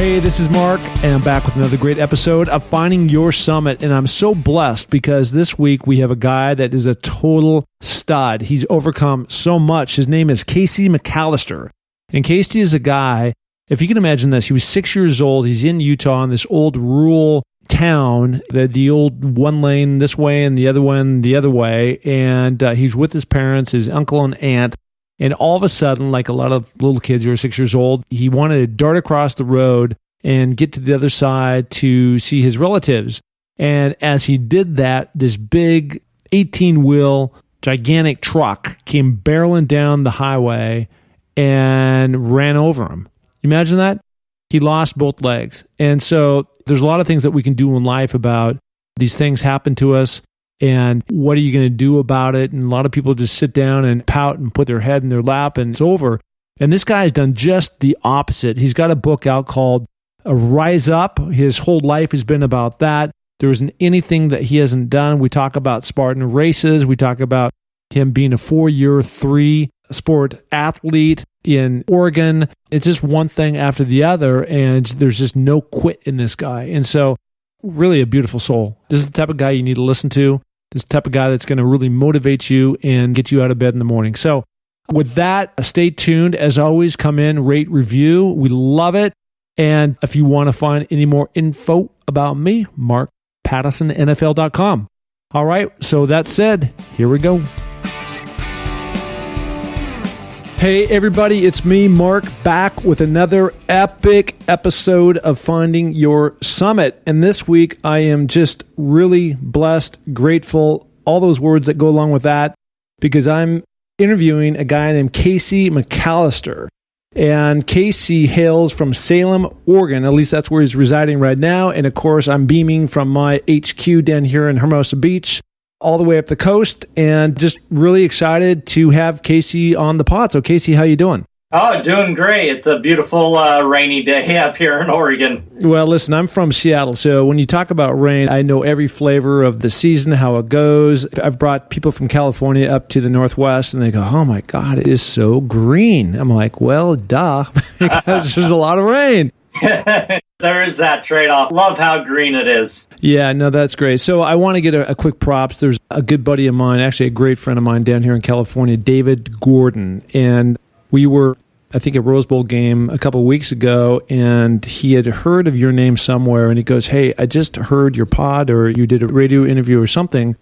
Hey, this is Mark, and I'm back with another great episode of Finding Your Summit. And I'm so blessed because this week we have a guy that is a total stud. He's overcome so much. His name is Kacey McCallister. And Kacey is a guy, if you can imagine this, he was 6 years old. He's in Utah in this old rural town, the old one lane this way and the other one the other way. And he's with his parents, his uncle and aunt. And all of a sudden, like a lot of little kids who are 6 years old, he wanted to dart across the road and get to the other side to see his relatives. And as he did that, this big 18-wheel gigantic truck came barreling down the highway and ran over him. Imagine that? He lost both legs. And so there's a lot of things that we can do in life about these things happen to us. And what are you going to do about it? And a lot of people just sit down and pout and put their head in their lap and it's over. And this guy has done just the opposite. He's got a book out called Rise Up. His whole life has been about that. There isn't anything that he hasn't done. We talk about Spartan Races. We talk about him being a 4-year, 3-sport athlete in Oregon. It's just one thing after the other, and there's just no quit in this guy. And so really a beautiful soul. This is the type of guy you need to listen to. This is the type of guy that's going to really motivate you and get you out of bed in the morning. So with that, stay tuned. As always, come in, rate, review. We love it. And if you want to find any more info about me, markpattisonnfl.com. All right, so that said, here we go. Hey everybody, it's me, Mark, back with another epic episode of Finding Your Summit. And this week, I am just really blessed, grateful, all those words that go along with that, because I'm interviewing a guy named Kacey McCallister. And Kacey hails from Salem, Oregon. At least that's where he's residing right now. And of course, I'm beaming from my HQ down here in Hermosa Beach, all the way up the coast, and just really excited to have Kacey on the pod. So Kacey, how you doing? Oh, doing great. It's a beautiful rainy day up here in Oregon. Well, listen, I'm from Seattle, so when you talk about rain, I know every flavor of the season, how it goes. I've brought people from California up to the Northwest, and they go, oh my God, it is so green. I'm like, well, duh, because there's a lot of rain. There is that trade-off. Love how green it is. Yeah, no, that's great. So I want to get a quick props. There's a good buddy of mine, actually a great friend of mine down here in California, David Gordon. And we were, I think, at Rose Bowl game a couple of weeks ago, and he had heard of your name somewhere, and he goes, hey, I just heard your pod, or you did a radio interview or something.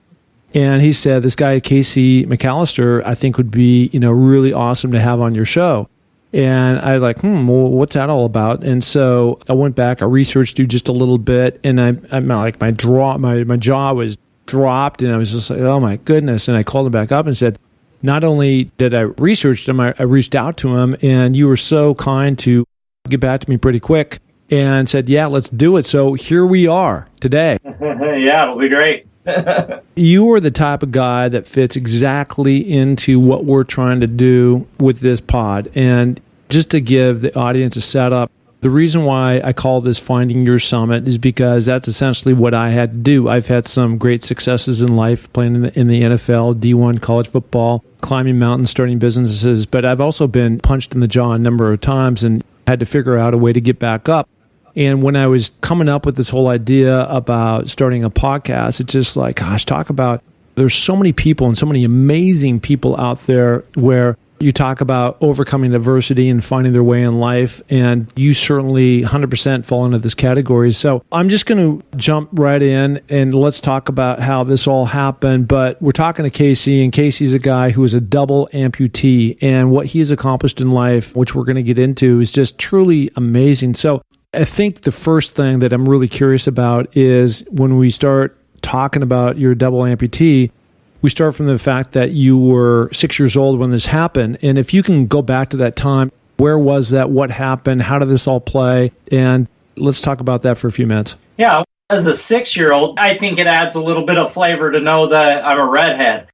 And he said, this guy, Kacey McCallister, I think would be, really awesome to have on your show. And I was like, well, what's that all about? And so I went back, I researched you just a little bit, and I'm like, my jaw was dropped, and I was just like, oh my goodness. And I called him back up and said, not only did I research him, I reached out to him, and you were so kind to get back to me pretty quick and said, yeah, let's do it. So here we are today. Yeah, it'll be great. You are the type of guy that fits exactly into what we're trying to do with this pod. And just to give the audience a setup, the reason why I call this Finding Your Summit is because that's essentially what I had to do. I've had some great successes in life, playing in the NFL, D1 college football, climbing mountains, starting businesses, but I've also been punched in the jaw a number of times and had to figure out a way to get back up. And when I was coming up with this whole idea about starting a podcast, it's just like, gosh, talk about, there's so many people and so many amazing people out there where you talk about overcoming adversity and finding their way in life. And you certainly 100% fall into this category. So I'm just going to jump right in and let's talk about how this all happened. But we're talking to Kacey, and Kacey's a guy who is a double amputee. And what he has accomplished in life, which we're going to get into, is just truly amazing. So I think the first thing that I'm really curious about is when we start talking about your double amputee, we start from the fact that you were 6 years old when this happened. And if you can go back to that time, where was that? What happened? How did this all play? And let's talk about that for a few minutes. Yeah, as a 6-year-old, I think it adds a little bit of flavor to know that I'm a redhead.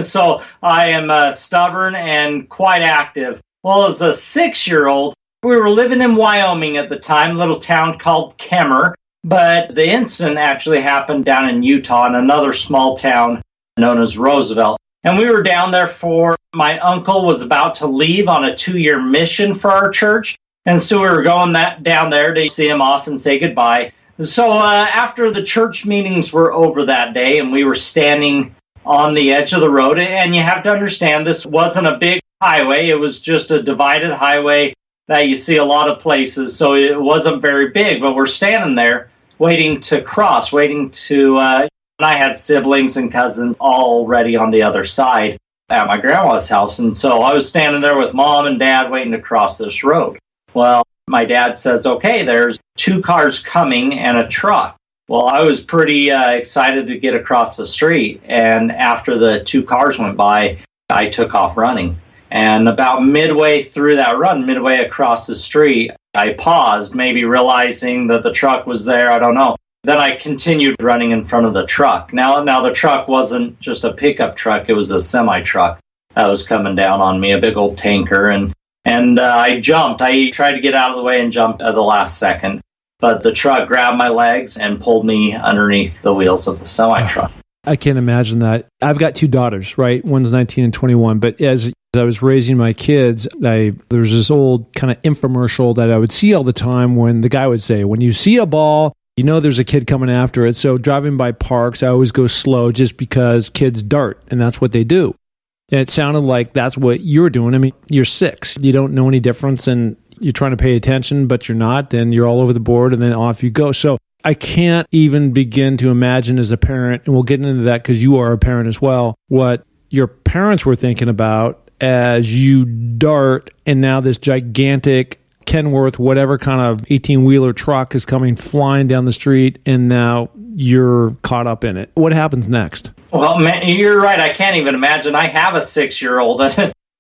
So I am stubborn and quite active. Well, as a 6-year-old, we were living in Wyoming at the time, a little town called Kemmer, but the incident actually happened down in Utah in another small town known as Roosevelt. And we were down there for, my uncle was about to leave on a 2-year mission for our church, And so we were going down there to see him off and say goodbye. So after the church meetings were over that day and we were standing on the edge of the road, and you have to understand this wasn't a big highway. It was just a divided highway that you see a lot of places. So it wasn't very big, but we're standing there waiting to cross, and I had siblings and cousins already on the other side at my grandma's house. And so I was standing there with Mom and Dad waiting to cross this road. Well, my dad says, okay, there's 2 cars coming and a truck. Well, I was pretty excited to get across the street. And after the 2 cars went by, I took off running. And about midway through that run, midway across the street, I paused, maybe realizing that the truck was there. I don't know. Then I continued running in front of the truck. Now the truck wasn't just a pickup truck. It was a semi-truck that was coming down on me, a big old tanker. And I jumped. I tried to get out of the way and jumped at the last second. But the truck grabbed my legs and pulled me underneath the wheels of the semi-truck. I can't imagine that. I've got 2 daughters, right? One's 19 and 21. But as I was raising my kids, there's this old kind of infomercial that I would see all the time when the guy would say, when you see a ball, you know there's a kid coming after it. So driving by parks, I always go slow just because kids dart, and that's what they do. And it sounded like that's what you're doing. I mean, you're 6. You don't know any difference, and you're trying to pay attention, but you're not, and you're all over the board, and then off you go. So I can't even begin to imagine as a parent, and we'll get into that because you are a parent as well, what your parents were thinking about as you dart, and now this gigantic Kenworth, whatever kind of 18-wheeler truck is coming flying down the street, and now you're caught up in it. What happens next? Well, man, you're right. I can't even imagine. I have a 6-year-old,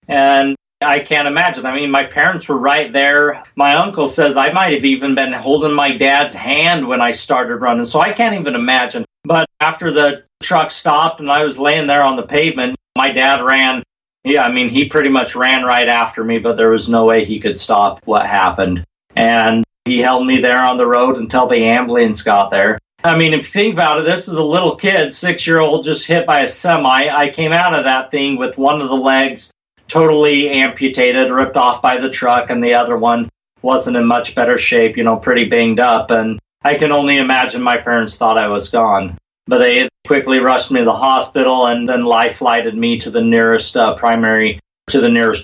and I can't imagine. I mean, my parents were right there. My uncle says I might have even been holding my dad's hand when I started running, so I can't even imagine. But after the truck stopped and I was laying there on the pavement, my dad ran. Yeah, I mean, he pretty much ran right after me, but there was no way he could stop what happened. And he held me there on the road until the ambulance got there. I mean, if you think about it, this is a little kid, 6-year-old, just hit by a semi. I came out of that thing with one of the legs totally amputated, ripped off by the truck, and the other one wasn't in much better shape, pretty banged up. And I can only imagine my parents thought I was gone. But they quickly rushed me to the hospital and then life-flighted me to the nearest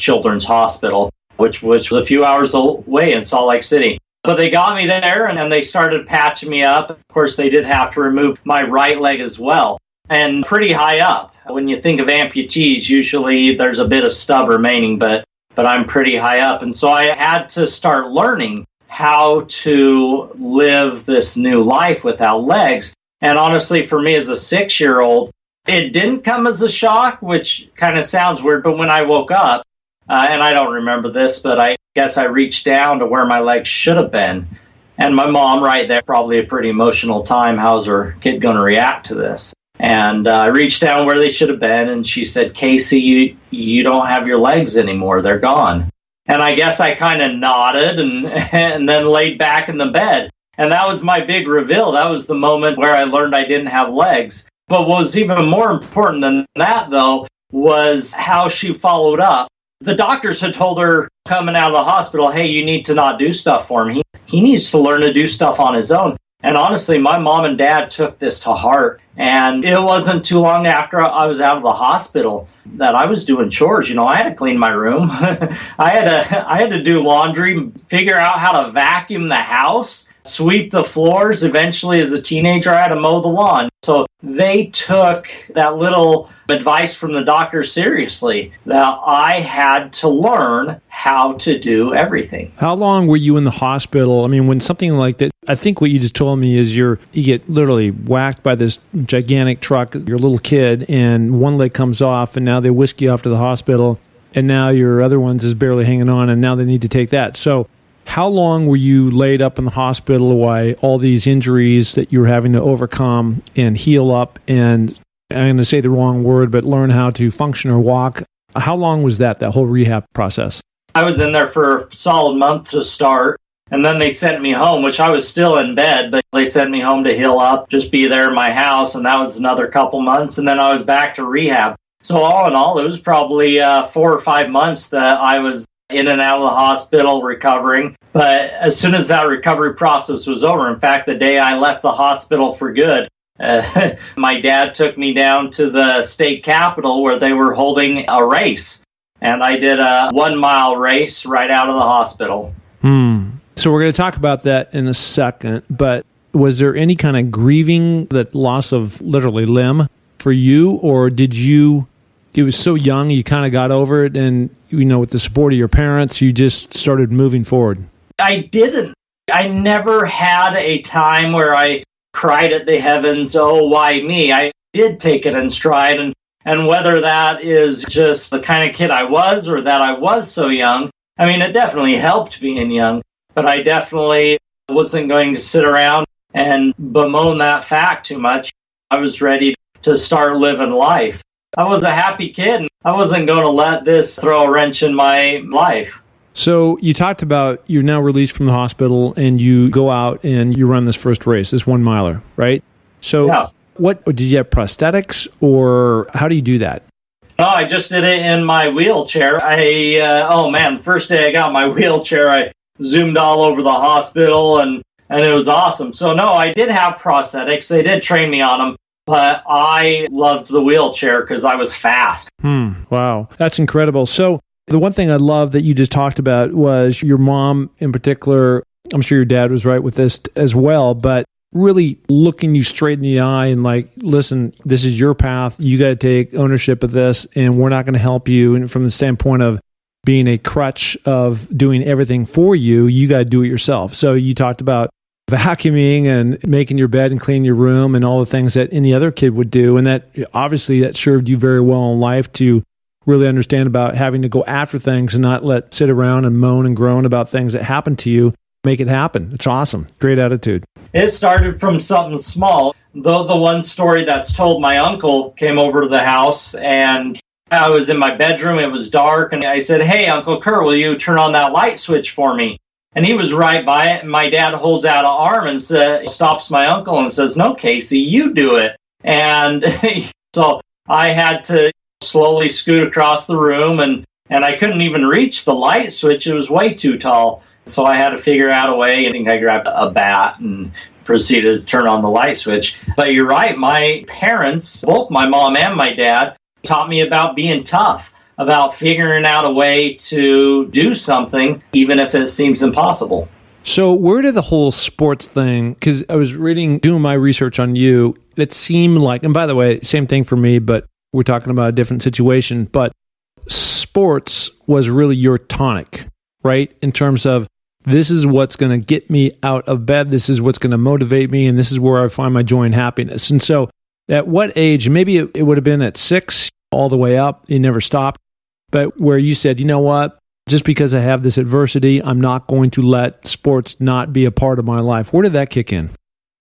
children's hospital, which was a few hours away in Salt Lake City. But they got me there and they started patching me up. Of course, they did have to remove my right leg as well, and pretty high up. When you think of amputees, usually there's a bit of stub remaining, but I'm pretty high up. And so I had to start learning how to live this new life without legs. And honestly, for me as a 6-year-old, it didn't come as a shock, which kind of sounds weird. But when I woke up, and I don't remember this, but I guess I reached down to where my legs should have been. And my mom right there, probably a pretty emotional time. How's her kid going to react to this? And I reached down where they should have been, and she said, Casey, you don't have your legs anymore. They're gone. And I guess I kind of nodded and then laid back in the bed. And that was my big reveal. That was the moment where I learned I didn't have legs. But what was even more important than that, though, was how she followed up. The doctors had told her coming out of the hospital, hey, you need to not do stuff for him. He needs to learn to do stuff on his own. And honestly, my mom and dad took this to heart. And it wasn't too long after I was out of the hospital that I was doing chores. I had to clean my room. I had to do laundry, figure out how to vacuum the house, sweep the floors. Eventually, as a teenager, I had to mow the lawn. So they took that little advice from the doctor seriously, that I had to learn how to do everything. How long were you in the hospital? I mean, when something like that, I think what you just told me is you get literally whacked by this gigantic truck, you're a little kid, and one leg comes off, and now they whisk you off to the hospital, and now your other one's is barely hanging on, and now they need to take that. So how long were you laid up in the hospital while all these injuries that you were having to overcome and heal up, and I'm going to say the wrong word, but learn how to function or walk? How long was that whole rehab process? I was in there for a solid month to start, and then they sent me home, which I was still in bed, but they sent me home to heal up, just be there in my house, and that was another couple months, and then I was back to rehab. So all in all, it was probably 4 or 5 months that I was in and out of the hospital recovering. But as soon as that recovery process was over, in fact, the day I left the hospital for good, my dad took me down to the state capitol where they were holding a race. And I did a 1 mile race right out of the hospital. So we're going to talk about that in a second, but was there any kind of grieving, that loss of literally limb for you, or did you, it was so young, you kind of got over it and, with the support of your parents, you just started moving forward? I didn't. I never had a time where I cried at the heavens, oh, why me? I did take it in stride, and whether that is just the kind of kid I was or that I was so young, I mean, it definitely helped being young, but I definitely wasn't going to sit around and bemoan that fact too much. I was ready to start living life. I was a happy kid, and I wasn't going to let this throw a wrench in my life. So you talked about you're now released from the hospital and you go out and you run this first race, this 1 miler, right? So yeah. What did you have, prosthetics, or how do you do that? No, I just did it in my wheelchair. First day I got my wheelchair, I zoomed all over the hospital and it was awesome. So no, I did have prosthetics. They did train me on them, but I loved the wheelchair because I was fast. Wow. That's incredible. So the one thing I love that you just talked about was your mom in particular. I'm sure your dad was right with this as well, but really looking you straight in the eye and like, listen, this is your path. You got to take ownership of this, and we're not going to help you. And from the standpoint of being a crutch of doing everything for you, you got to do it yourself. So you talked about vacuuming and making your bed and cleaning your room and all the things that any other kid would do. And that obviously that served you very well in life to really understand about having to go after things and not sit around and moan and groan about things that happen to you. Make it happen. It's awesome. Great attitude. It started from something small. Though the one story that's told, my uncle came over to the house and I was in my bedroom. It was dark. And I said, hey, Uncle Kurt, will you turn on that light switch for me? And he was right by it. And my dad holds out an arm and stops my uncle and says, no, Casey, you do it. And so I had to slowly scoot across the room and I couldn't even reach the light switch. It was way too tall. So I had to figure out a way. I think I grabbed a bat and proceeded to turn on the light switch. But you're right. My parents, both my mom and my dad, taught me about being tough, about figuring out a way to do something, even if it seems impossible. So where did the whole sports thing, because I was doing my research on you, it seemed like, and by the way, same thing for me, but we're talking about a different situation, but sports was really your tonic, right? In terms of, this is what's going to get me out of bed. This is what's going to motivate me. And this is where I find my joy and happiness. And so at what age, maybe it would have been at 6 all the way up, you never stopped, but where you said, you know what, just because I have this adversity, I'm not going to let sports not be a part of my life. Where did that kick in?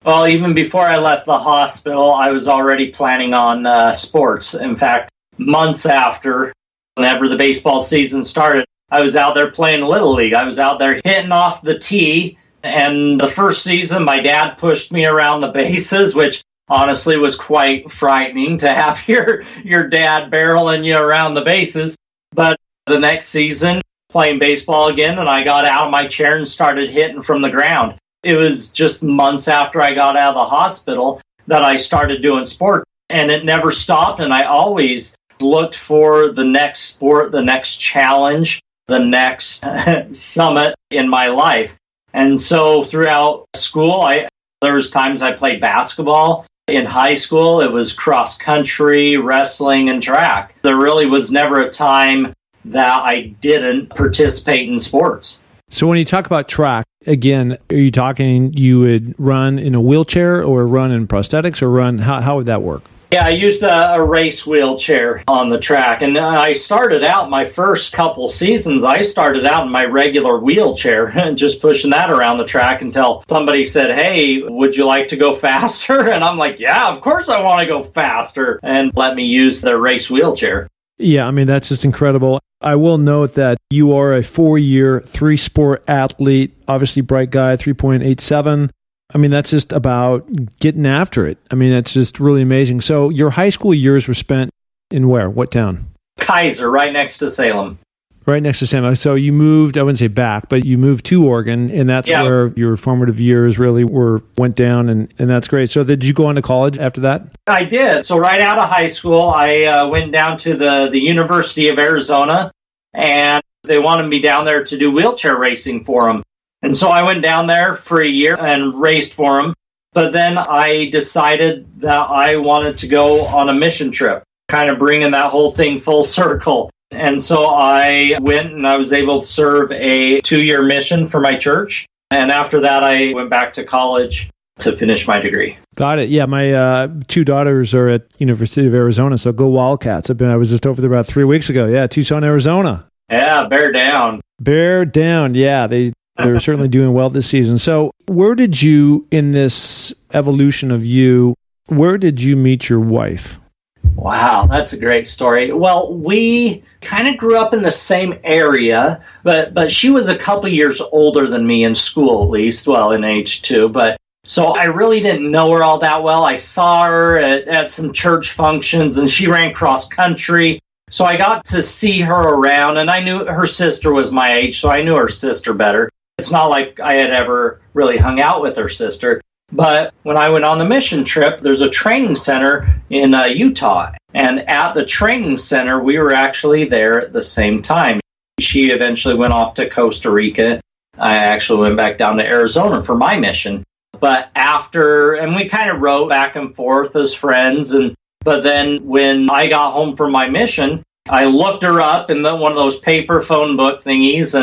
Well, even before I left the hospital, I was already planning on sports. In fact, months after, whenever the baseball season started, I was out there playing Little League. I was out there hitting off the tee. And the first season, my dad pushed me around the bases, which honestly was quite frightening to have your dad barreling you around the bases. But the next season, playing baseball again, and I got out of my chair and started hitting from the ground. It was just months after I got out of the hospital that I started doing sports. And it never stopped. And I always looked for the next sport, the next challenge, the next summit in my life. And so throughout school, there was times I played basketball. In high school, it was cross country, wrestling, and track. There really was never a time that I didn't participate in sports. So when you talk about track, again, are you talking you would run in a wheelchair or run in prosthetics or run, how would that work? Yeah, I used a race wheelchair on the track. And I started out my first couple seasons, I started out in my regular wheelchair and just pushing that around the track until somebody said, hey, would you like to go faster? And I'm like, yeah, of course I want to go faster, and let me use the race wheelchair. Yeah, I mean, that's just incredible. I will note that you are a 4-year, 3-sport athlete, obviously bright guy, 3.87. I mean, that's just about getting after it. I mean, that's just really amazing. So your high school years were spent in where? What town? Kaiser, right next to Salem. Right next to San. So you moved, I wouldn't say back, but you moved to Oregon, and that's where your formative years really went down, and that's great. So did you go on to college after that? I did. So right out of high school, I went down to the University of Arizona, and they wanted me down there to do wheelchair racing for them. And so I went down there for a year and raced for them. But then I decided that I wanted to go on a mission trip, kind of bringing that whole thing full circle. And so I went and I was able to serve a 2-year mission for my church. And after that, I went back to college to finish my degree. Got it. Yeah, my 2 daughters are at University of Arizona, so go Wildcats. I was just over there about 3 weeks ago. Yeah, Tucson, Arizona. Yeah, bear down. Bear down. Yeah, they're certainly doing well this season. So where did you, in this evolution of you, where did you meet your wife? Wow, that's a great story. Well, we kind of grew up in the same area, but she was a couple years older than me in school, at least, well, in age too. But so I really didn't know her all that well. I saw her at some church functions, and she ran cross country. So I got to see her around, and I knew her sister was my age, so I knew her sister better. It's not like I had ever really hung out with her sister. But when I went on the mission trip, there's a training center in Utah. And at the training center, we were actually there at the same time. She eventually went off to Costa Rica. I actually went back down to Arizona for my mission. But and we kind of wrote back and forth as friends. But then when I got home from my mission, I looked her up in one of those paper phone book thingies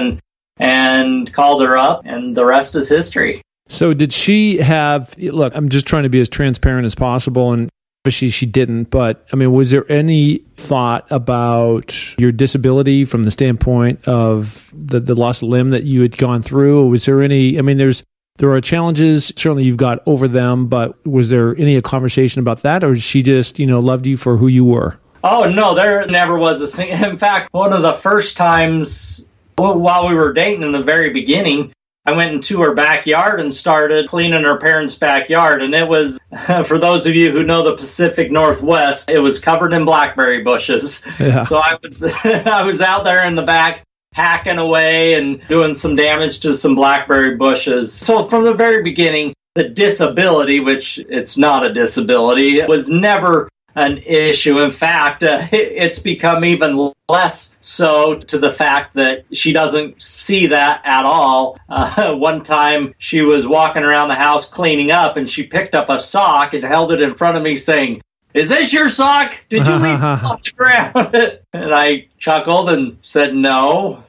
and called her up, and the rest is history. So did she have, look, I'm just trying to be as transparent as possible, and obviously she didn't, but I mean, was there any thought about your disability from the standpoint of the lost limb that you had gone through? Or was there any, I mean, there are challenges, certainly you've got over them, but was there any conversation about that, or she just, loved you for who you were? Oh, no, there never was a thing. In fact, one of the first times while we were dating in the very beginning, I went into her backyard and started cleaning her parents' backyard. And it was, for those of you who know the Pacific Northwest, it was covered in blackberry bushes. Yeah. So I was out there in the back hacking away and doing some damage to some blackberry bushes. So from the very beginning, the disability, which it's not a disability, was never an issue. In fact, it's become even less so to the fact that she doesn't see that at all. One time she was walking around the house cleaning up, and she picked up a sock and held it in front of me saying, "Is this your sock? Did you leave it off the ground?" And I chuckled and said, No,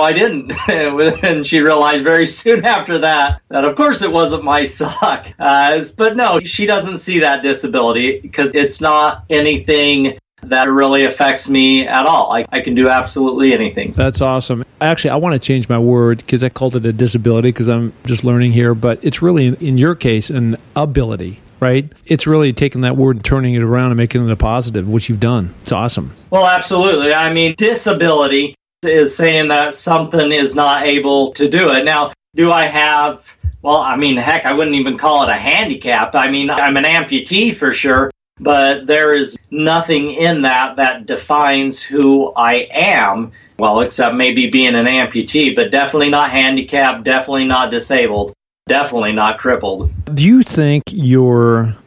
I didn't. And she realized very soon after that of course it wasn't my sock. But no, she doesn't see that disability because it's not anything that really affects me at all. I can do absolutely anything. That's awesome. Actually, I want to change my word because I called it a disability because I'm just learning here, but it's really, in your case, an ability. Right? It's really taking that word and turning it around and making it a positive, which you've done. It's awesome. Well, absolutely. I mean, disability is saying that something is not able to do it. Now, do I have, well, I mean, heck, I wouldn't even call it a handicap. I mean, I'm an amputee for sure, but there is nothing in that defines who I am. Well, except maybe being an amputee, but definitely not handicapped, definitely not disabled. Definitely not crippled. Do you think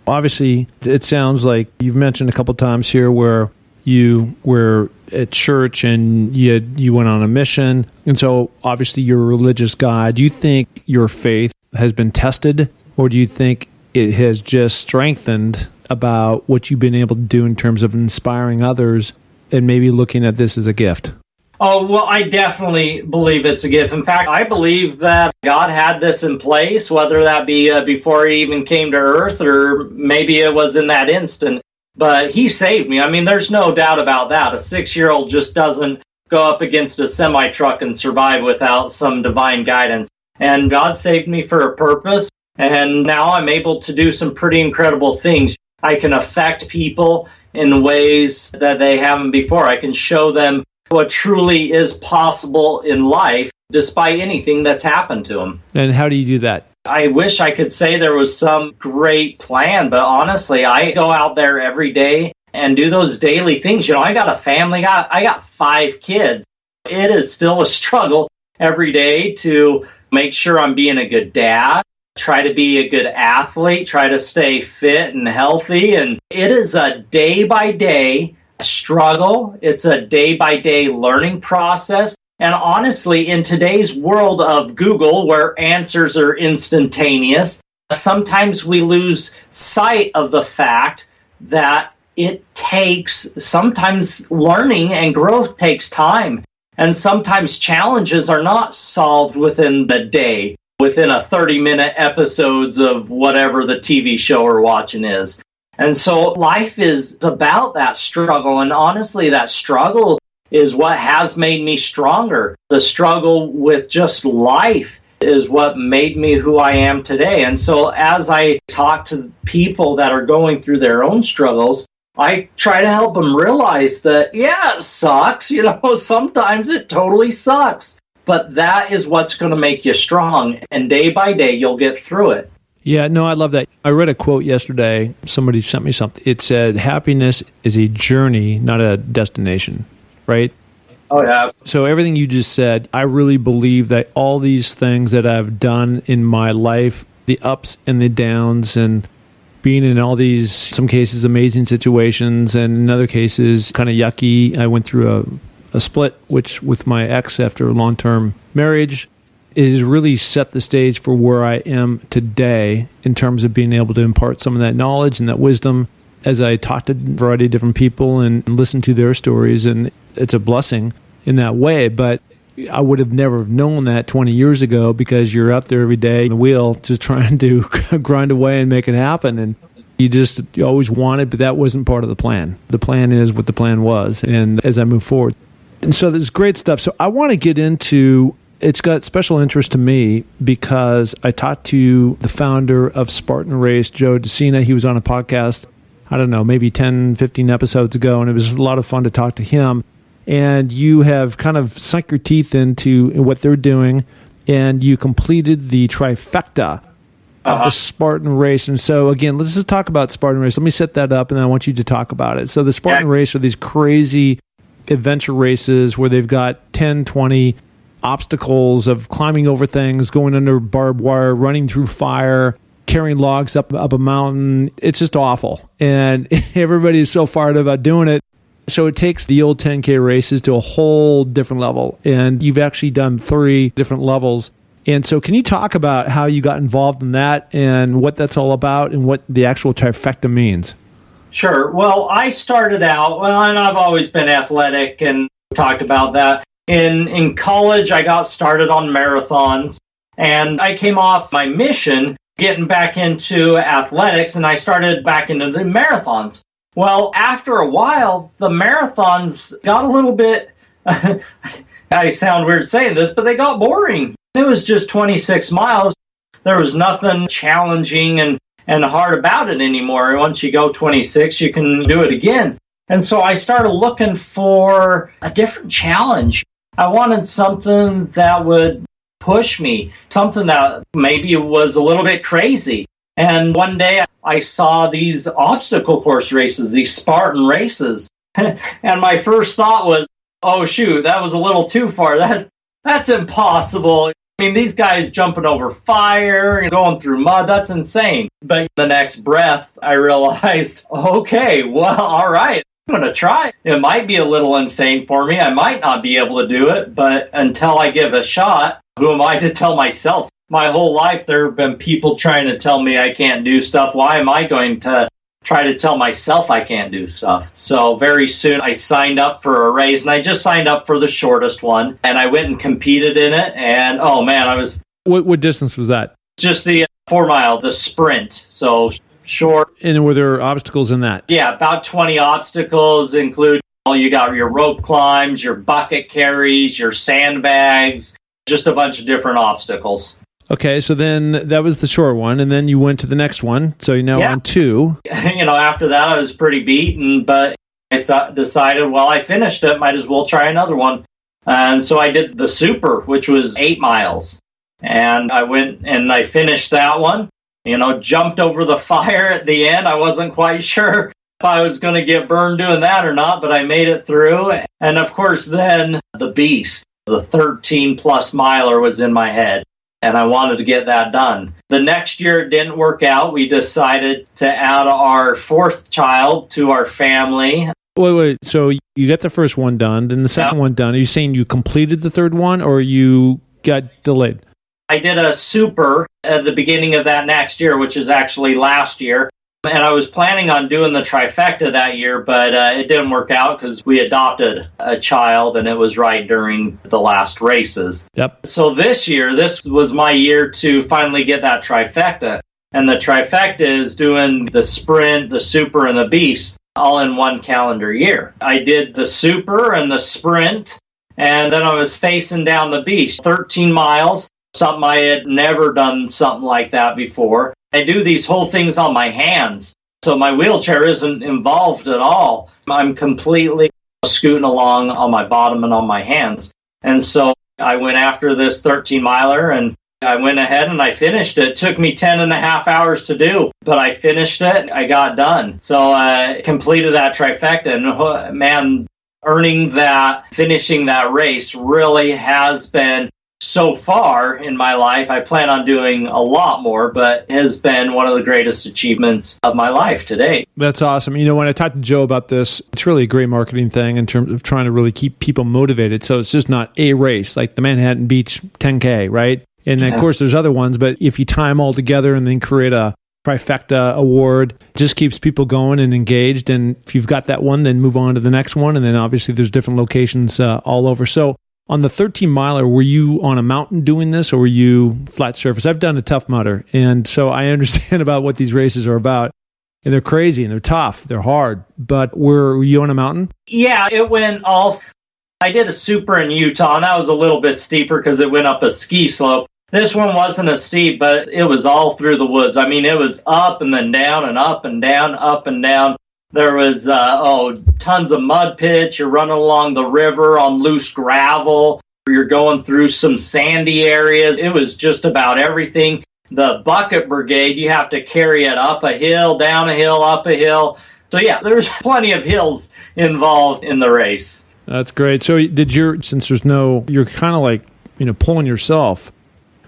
obviously, it sounds like you've mentioned a couple times here where you were at church and you went on a mission, and so obviously you're a religious guy. Do you think your faith has been tested, or do you think it has just strengthened about what you've been able to do in terms of inspiring others and maybe looking at this as a gift? Oh, well, I definitely believe it's a gift. In fact, I believe that God had this in place, whether that be before he even came to earth or maybe it was in that instant. But he saved me. I mean, there's no doubt about that. A 6-year-old just doesn't go up against a semi-truck and survive without some divine guidance. And God saved me for a purpose. And now I'm able to do some pretty incredible things. I can affect people in ways that they haven't before. I can show them what truly is possible in life, despite anything that's happened to them. And how do you do that? I wish I could say there was some great plan, but honestly, I go out there every day and do those daily things. I got a family. I got 5 kids. It is still a struggle every day to make sure I'm being a good dad, try to be a good athlete, try to stay fit and healthy. And it is a day-by-day struggle. It's a day-by-day learning process. And honestly, in today's world of Google, where answers are instantaneous, sometimes we lose sight of the fact that sometimes learning and growth takes time. And sometimes challenges are not solved within the day, within a 30-minute episodes of whatever the TV show we're watching is. And so life is about that struggle. And honestly, that struggle is what has made me stronger. The struggle with just life is what made me who I am today. And so as I talk to people that are going through their own struggles, I try to help them realize that, yeah, it sucks. Sometimes it totally sucks. But that is what's going to make you strong. And day by day, you'll get through it. Yeah, no, I love that. I read a quote yesterday. Somebody sent me something. It said, happiness is a journey, not a destination, right? Oh, yeah. So everything you just said, I really believe that all these things that I've done in my life, the ups and the downs, and being in all these, some cases, amazing situations, and in other cases, kind of yucky. I went through a split, which with my ex after a long-term marriage, it has really set the stage for where I am today in terms of being able to impart some of that knowledge and that wisdom as I talk to a variety of different people and listen to their stories. And it's a blessing in that way. But I would have never known that 20 years ago because you're out there every day on the wheel just trying to grind away and make it happen. And you always wanted, but that wasn't part of the plan. The plan is what the plan was. And as I move forward. And so there's great stuff. So I want to get into... It's got special interest to me because I talked to the founder of Spartan Race, Joe DeCina. He was on a podcast, I don't know, maybe 10, 15 episodes ago, and it was a lot of fun to talk to him. And you have kind of sunk your teeth into what they're doing, and you completed the trifecta of the Spartan Race. And so, again, let's just talk about Spartan Race. Let me set that up, and then I want you to talk about it. So the Spartan Race are these crazy adventure races where they've got 10, 20 obstacles of climbing over things, going under barbed wire, running through fire, carrying logs up a mountain. It's just awful. And everybody is so fired about doing it. So it takes the old 10K races to a whole different level. And you've actually done 3 different levels. And so can you talk about how you got involved in that and what that's all about and what the actual trifecta means? Sure. Well, I started out, and I've always been athletic and talked about that. In college, I got started on marathons, and I came off my mission getting back into athletics, and I started back into the marathons. Well, after a while, the marathons got a little bit, I sound weird saying this, but they got boring. It was just 26 miles. There was nothing challenging and hard about it anymore. Once you go 26, you can do it again. And so I started looking for a different challenge. I wanted something that would push me, something that maybe was a little bit crazy. And one day I saw these obstacle course races, these Spartan races. And my first thought was, oh, shoot, that was a little too far. That's impossible. I mean, these guys jumping over fire and going through mud, that's insane. But the next breath, I realized, okay, well, all right. I'm going to try. It might be a little insane for me. I might not be able to do it, but until I give a shot, who am I to tell myself? My whole life, there have been people trying to tell me I can't do stuff. Why am I going to try to tell myself I can't do stuff? So very soon I signed up for a race, and I just signed up for the shortest one, and I went and competed in it. And oh man, I was... What distance was that? Just the 4 mile, the sprint. So short. And were there obstacles in that? Yeah, about 20 obstacles, include, you got your rope climbs, your bucket carries, your sandbags, just a bunch of different obstacles. Okay, so then that was the short one, and then you went to the next one, so you're now on 2. After that I was pretty beaten, but I decided, well, I finished it, might as well try another one. And so I did the super, which was 8 miles. And I went and I finished that one. Jumped over the fire at the end. I wasn't quite sure if I was going to get burned doing that or not, but I made it through. And of course, then the beast, the 13-plus miler was in my head, and I wanted to get that done. The next year, it didn't work out. We decided to add our fourth child to our family. Wait. So you got the first one done, then the second one done. Are you saying you completed the third one, or you got delayed? I did a super at the beginning of that next year, which is actually last year. And I was planning on doing the trifecta that year, but it didn't work out because we adopted a child, and it was right during the last races. Yep. So this year, this was my year to finally get that trifecta. And the trifecta is doing the sprint, the super, and the beast all in one calendar year. I did the super and the sprint, and then I was facing down the beast, 13 miles, something I had never done something like that before. I do these whole things on my hands, so my wheelchair isn't involved at all. I'm completely scooting along on my bottom and on my hands. And so I went after this 13-miler, and I went ahead and I finished it. It took me 10 and a half hours to do, but I finished it. I got done. So I completed that trifecta, and man, finishing that race really has been, so far in my life, I plan on doing a lot more, but has been one of the greatest achievements of my life to date. That's awesome. You know, when I talked to Joe about this, it's really a great marketing thing in terms of trying to really keep people motivated. So it's just not a race like the Manhattan Beach 10K, right? And then, of course, there's other ones, but if you tie them all together and then create a trifecta award, it just keeps people going and engaged. And if you've got that one, then move on to the next one. And then obviously there's different locations all over. So on the 13-miler, were you on a mountain doing this, or were you flat surface? I've done a Tough Mudder, and so I understand about what these races are about. And they're crazy, and they're tough, they're hard. But were you on a mountain? Yeah, it went all... I did a super in Utah, and that was a little bit steeper because it went up a ski slope. This one wasn't as steep, but it was all through the woods. I mean, it was up and then down and up and down, up and down. There was, tons of mud pits. You're running along the river on loose gravel. You're going through some sandy areas. It was just about everything. The bucket brigade, you have to carry it up a hill, down a hill, up a hill. So, yeah, there's plenty of hills involved in the race. That's great. So since you're kind of like, pulling yourself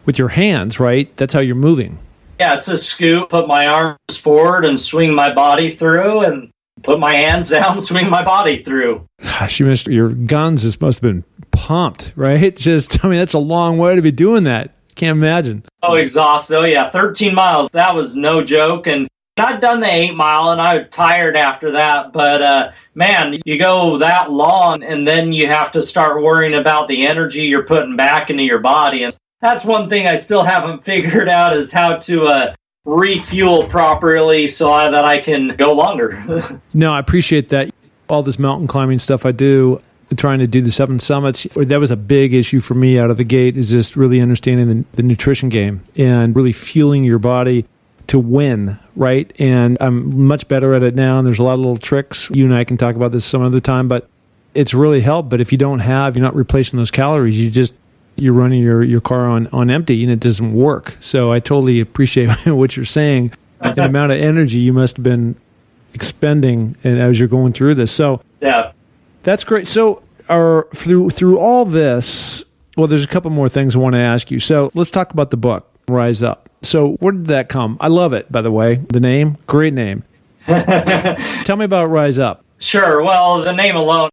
with your hands, right? That's how you're moving. Yeah, it's a scoop. Put my arms forward and swing my body through, and put my hands down, swing my body through. Gosh, your guns must have been pumped, right? That's a long way to be doing that. Can't imagine. Oh, exhausted. Oh, yeah, 13 miles. That was no joke. And I'd done the 8-mile, and I was tired after that. But, man, you go that long, and then you have to start worrying about the energy you're putting back into your body. And that's one thing I still haven't figured out, is how to refuel properly so that I can go longer. No, I appreciate that. All this mountain climbing stuff I do, trying to do the 7 summits, that was a big issue for me out of the gate, is just really understanding the nutrition game and really fueling your body to win, right? And I'm much better at it now, and there's a lot of little tricks. You and I can talk about this some other time, but it's really helped. But if you're not replacing those calories, you're running your car on empty, and it doesn't work. So I totally appreciate what you're saying. The amount of energy you must have been expending as you're going through this. So yeah, that's great. So through all this, well, there's a couple more things I want to ask you. So let's talk about the book, Rise Up. So where did that come? I love it, by the way. The name, great name. Tell me about Rise Up. Sure. Well, the name alone,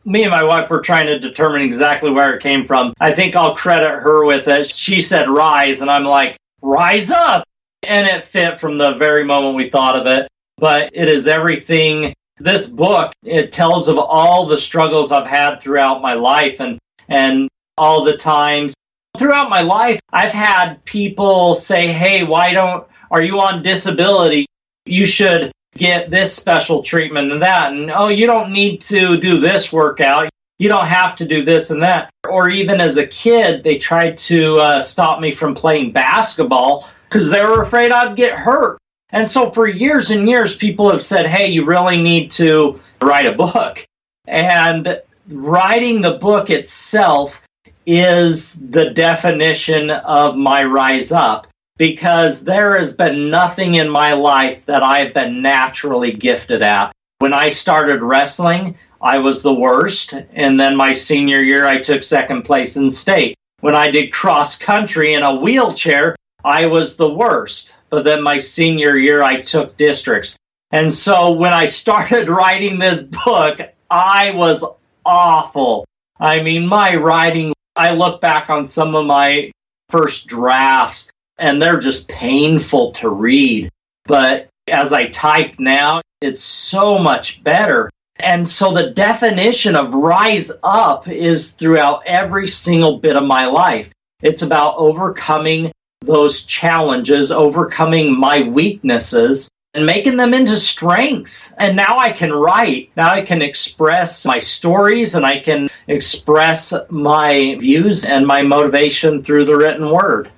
me and my wife were trying to determine exactly where it came from. I think I'll credit her with it. She said rise, and I'm like, rise up! And it fit from the very moment we thought of it. But it is everything. This book, it tells of all the struggles I've had throughout my life, and all the times. Throughout my life, I've had people say, hey, are you on disability? You should get this special treatment and that. And, oh, you don't need to do this workout. You don't have to do this and that. Or even as a kid, they tried to stop me from playing basketball because they were afraid I'd get hurt. And so for years and years, people have said, hey, you really need to write a book. And writing the book itself is the definition of my rise up, because there has been nothing in my life that I've been naturally gifted at. When I started wrestling, I was the worst. And then my senior year, I took second place in state. When I did cross country in a wheelchair, I was the worst. But then my senior year, I took districts. And so when I started writing this book, I was awful. I mean, my writing, I look back on some of my first drafts, and they're just painful to read. But as I type now, it's so much better. And so the definition of rise up is throughout every single bit of my life. It's about overcoming those challenges, overcoming my weaknesses, and making them into strengths. And now I can write. Now I can express my stories, and I can express my views and my motivation through the written word.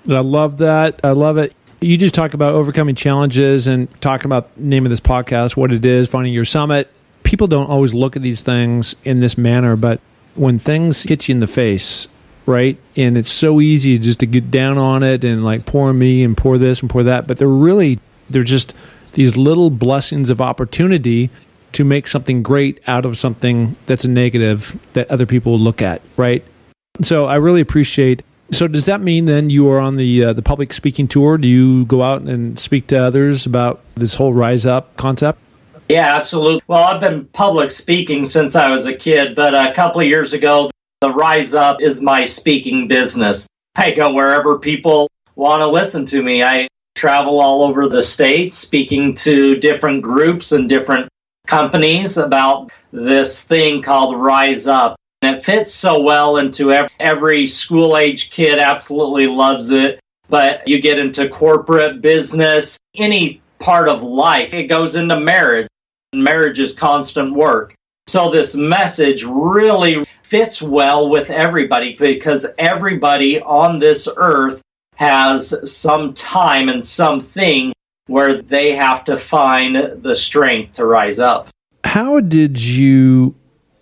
I love that. I love it. You just talk about overcoming challenges and talking about the name of this podcast, what it is, finding your summit. People don't always look at these things in this manner, but when things hit you in the face, right? And it's so easy just to get down on it and like pour me and pour this and pour that, but they're just these little blessings of opportunity to make something great out of something that's a negative that other people look at, right? So I really appreciate. So does that mean then you are on the public speaking tour? Do you go out and speak to others about this whole Rise Up concept? Yeah, absolutely. Well, I've been public speaking since I was a kid, but a couple of years ago, the Rise Up is my speaking business. I go wherever people want to listen to me. I travel all over the state speaking to different groups and different companies about this thing called Rise Up. And it fits so well into every school-age kid absolutely loves it. But you get into corporate business, any part of life. It goes into marriage. Marriage is constant work. So this message really fits well with everybody because everybody on this earth has some time and something where they have to find the strength to rise up. How did you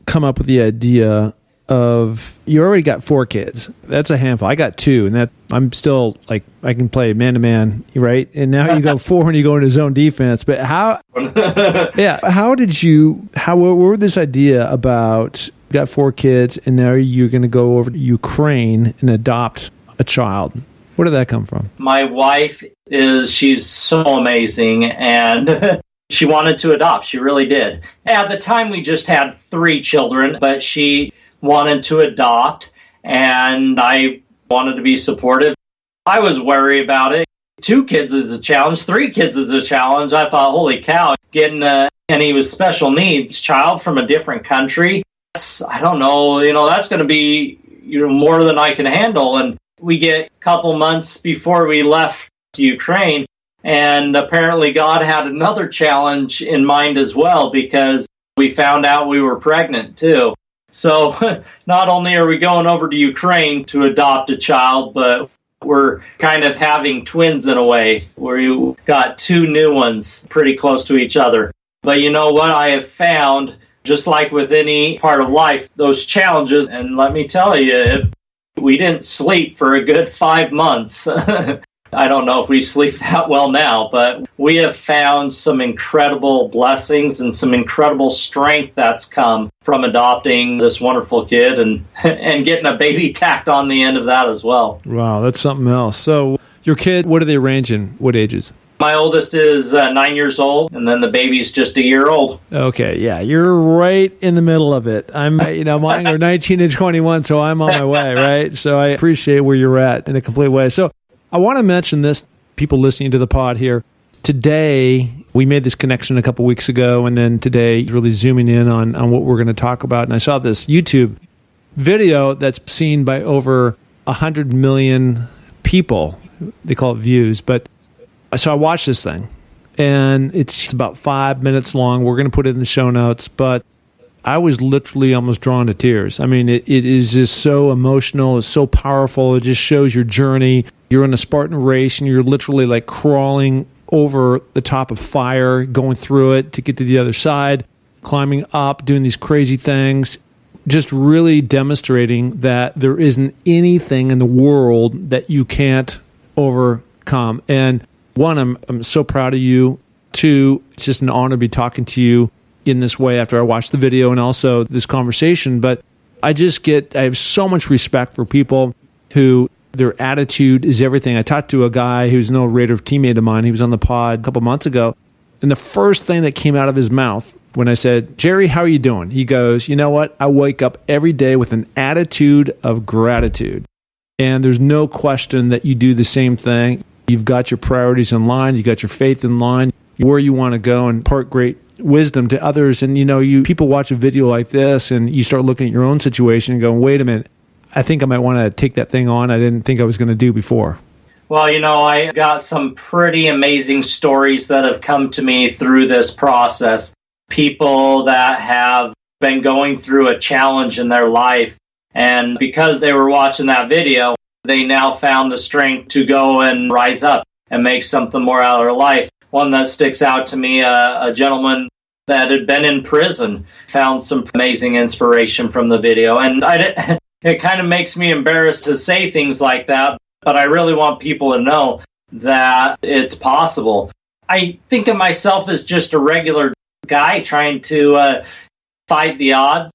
come up with the idea of, you already got 4 kids. That's a handful. I got 2, and that I'm still like, I can play man-to-man, right? And now you go 4 and you go into zone defense. But how where this idea about, you got 4 kids and now you're going to go over to Ukraine and adopt a child? Where did that come from? My wife she's so amazing, and she wanted to adopt. She really did. At the time, we just had 3 children, but she wanted to adopt, and I wanted to be supportive. I was worried about it. 2 kids is a challenge. 3 kids is a challenge. I thought, holy cow, getting and he was special needs child from a different country. I don't know, that's going to be more than I can handle. And we get a couple months before we left Ukraine, and apparently God had another challenge in mind as well, because we found out we were pregnant too. So not only are we going over to Ukraine to adopt a child, but we're kind of having twins in a way, where you got 2 new ones pretty close to each other. But you know what I have found, just like with any part of life, those challenges, and let me tell you, we didn't sleep for a good 5 months. I don't know if we sleep that well now, but we have found some incredible blessings and some incredible strength that's come from adopting this wonderful kid and getting a baby tacked on the end of that as well. Wow, that's something else. So your kid, what are they ranging? What ages? My oldest is 9 years old, and then the baby's just a year old. Okay, yeah, you're right in the middle of it. I'm, mine are 19 and 21, so I'm on my way, right? So I appreciate where you're at in a complete way. So I want to mention this, people listening to the pod here. Today, we made this connection a couple weeks ago, and then today, really zooming in on what we're going to talk about. And I saw this YouTube video that's seen by over 100 million people. They call it views. But so I watched this thing, and it's about 5 minutes long. We're going to put it in the show notes, but I was literally almost drawn to tears. I mean, it is just so emotional. It's so powerful. It just shows your journey. You're in a Spartan race, and you're literally like crawling over the top of fire, going through it to get to the other side, climbing up, doing these crazy things, just really demonstrating that there isn't anything in the world that you can't overcome. And 1, I'm so proud of you. 2, it's just an honor to be talking to you. in this way after I watched the video and also this conversation, but I have so much respect for people who their attitude is everything. I talked to a guy who's an old Raider teammate of mine. He was on the pod a couple months ago. And the first thing that came out of his mouth when I said, Jerry, how are you doing? He goes, you know what? I wake up every day with an attitude of gratitude. And there's no question that you do the same thing. You've got your priorities in line. You've got your faith in line, where you want to go and impart great wisdom to others. And, people watch a video like this and you start looking at your own situation and going, wait a minute, I think I might want to take that thing on I didn't think I was going to do before. Well, I got some pretty amazing stories that have come to me through this process. People that have been going through a challenge in their life. And because they were watching that video, they now found the strength to go and rise up and make something more out of their life. One that sticks out to me, a gentleman that had been in prison, found some amazing inspiration from the video. And it kind of makes me embarrassed to say things like that. But I really want people to know that it's possible. I think of myself as just a regular guy trying to fight the odds,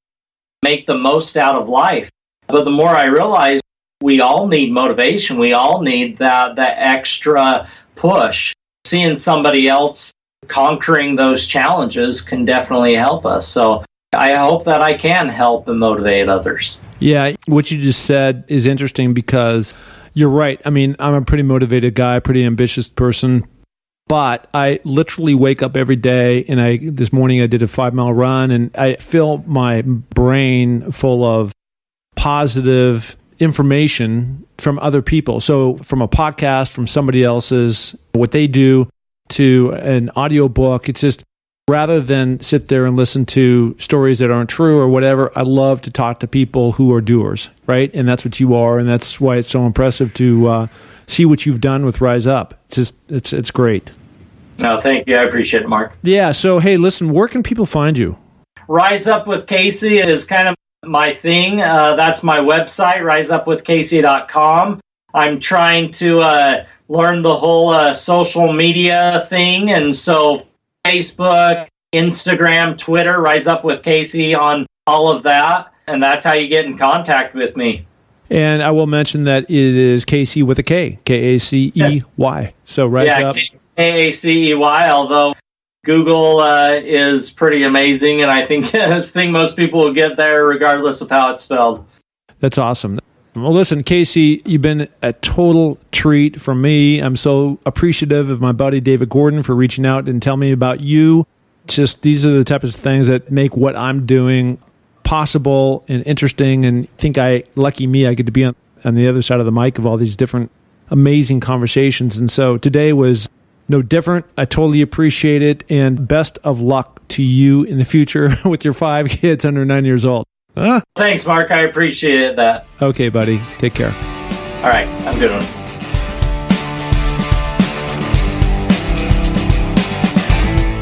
make the most out of life. But the more I realize we all need motivation, we all need that extra push. Seeing somebody else conquering those challenges can definitely help us. So I hope that I can help and motivate others. Yeah, what you just said is interesting because you're right. I mean, I'm a pretty motivated guy, pretty ambitious person, but I literally wake up every day and this morning I did a 5-mile run and I fill my brain full of positive information from other people. So from a podcast, from somebody else's, what they do, to an audio book, it's just rather than sit there and listen to stories that aren't true or whatever, I love to talk to people who are doers, right? And that's what you are, and that's why it's so impressive to see what you've done with Rise Up. It's great. No, thank you. I appreciate it, Mark. Yeah, so hey, listen, where can people find you? Rise Up with Kacey is kind of my thing. That's my website, riseupwithkacey.com. I'm trying to learn the whole social media thing, and so Facebook, Instagram, Twitter, Rise Up with Kacey on all of that. And that's how you get in contact with me. And I will mention that it is Kacey with a K, Kacey. So Rise Up. Kacey, although Google is pretty amazing. And I think it's the thing most people will get there regardless of how it's spelled. That's awesome. Well, listen, Kacey, you've been a total treat for me. I'm so appreciative of my buddy David Gordon for reaching out and telling me about you. Just these are the types of things that make what I'm doing possible and interesting. And lucky me, I get to be on the other side of the mic of all these different amazing conversations. And so today was no different. I totally appreciate it. And best of luck to you in the future with your 5 kids under 9 years old. Huh? Thanks, Mark. I appreciate that. Okay, buddy. Take care. All right. Have a good one.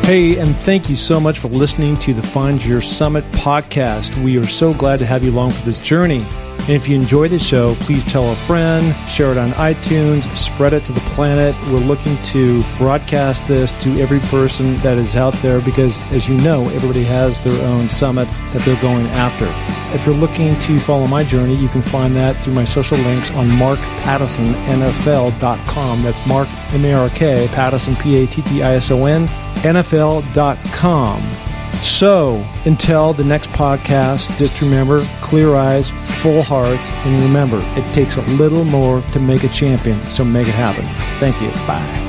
Hey, and thank you so much for listening to the Find Your Summit podcast. We are so glad to have you along for this journey. And if you enjoy the show, please tell a friend, share it on iTunes, spread it to the planet. We're looking to broadcast this to every person that is out there because, as you know, everybody has their own summit that they're going after. If you're looking to follow my journey, you can find that through my social links on markpattisonnfl.com. That's Mark, M-A-R-K, Pattison, P-A-T-T-I-S-O-N, NFL.com. So, until the next podcast, just remember, clear eyes, full hearts, and remember, it takes a little more to make a champion, so make it happen. Thank you. Bye.